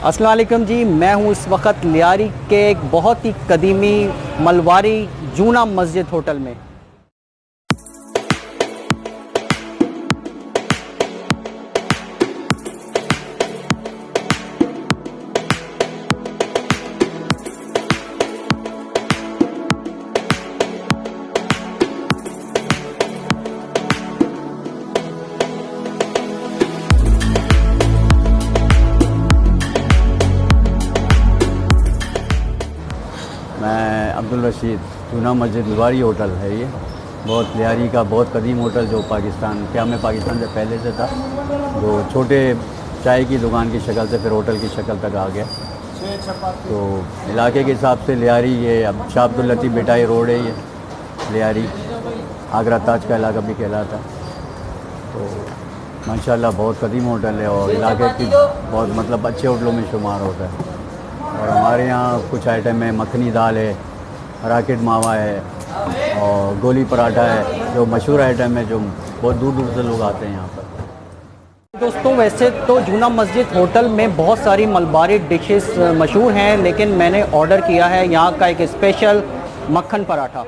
अस्सलाम वालेकुम जी, मैं हूँ इस वक्त लियारी के एक बहुत ही कदीमी मलवारी जूना मस्जिद होटल में। मैं अब्दुल रशीद, जूना मस्जिद मलवारी होटल है ये। बहुत लियारी का बहुत कदीम होटल जो पाकिस्तान पाकिस्तान से पहले से था, जो छोटे चाय की दुकान की शक्ल से फिर होटल की शक्ल तक आ गया। तो इलाके के हिसाब से लियारी ये अब शाह अब्दुल लतीफ़ बिटाई रोड है ये लियारी, आगरा ताज का इलाका भी कहलाता है। तो माशाल्लाह बहुत कदीम होटल है और इलाके की बहुत मतलब अच्छे होटलों में शुमार होता है। और हमारे यहाँ कुछ आइटम है, मखनी दाल है, राकेट मावा है और गोली पराठा है, जो मशहूर आइटम है, जो बहुत दूर दूर से लोग आते हैं यहाँ पर। दोस्तों, वैसे तो जूना मस्जिद होटल में बहुत सारी मलबारी डिशेस मशहूर हैं, लेकिन मैंने ऑर्डर किया है यहाँ का एक स्पेशल मक्खन पराठा।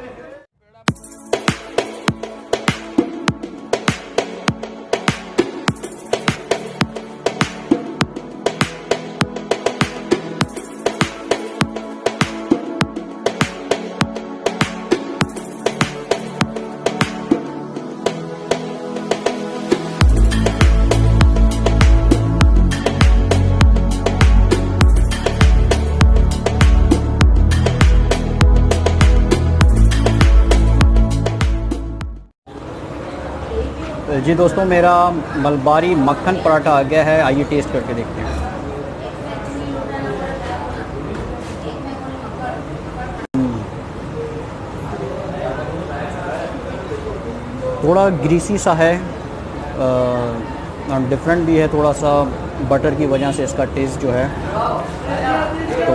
जी दोस्तों, मेरा मलबारी मक्खन पराठा आ गया है, आइए टेस्ट करके देखते हैं। थोड़ा ग्रीसी सा है, डिफरेंट भी है थोड़ा सा, बटर की वजह से इसका टेस्ट जो है। तो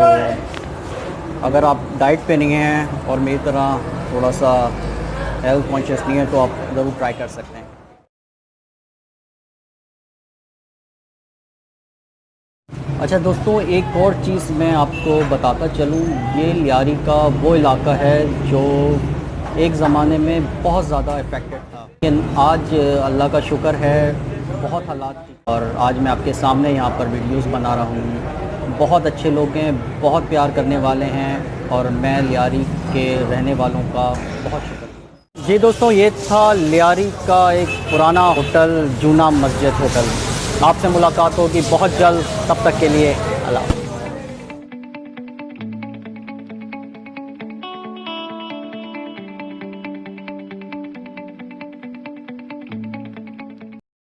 अगर आप डाइट पे नहीं हैं और मेरी तरह थोड़ा सा हेल्थ कॉन्शियस नहीं है तो आप ज़रूर ट्राई कर सकते हैं। अच्छा दोस्तों, एक और चीज़ मैं आपको बताता चलूँ, ये लियारी का वो इलाका है जो एक ज़माने में बहुत ज़्यादा इफ़ेक्टेड था, लेकिन आज अल्लाह का शुक्र है बहुत हालात थी और आज मैं आपके सामने यहाँ पर वीडियोस बना रहा हूँ। बहुत अच्छे लोग हैं, बहुत प्यार करने वाले हैं और मैं लियारी के रहने वालों का बहुत शुक्र। जी दोस्तों, ये था लियारी का एक पुराना होटल, जूना मस्जिद होटल। आपसे मुलाकात होगी बहुत जल्द, तब तक के लिए अल्लाह।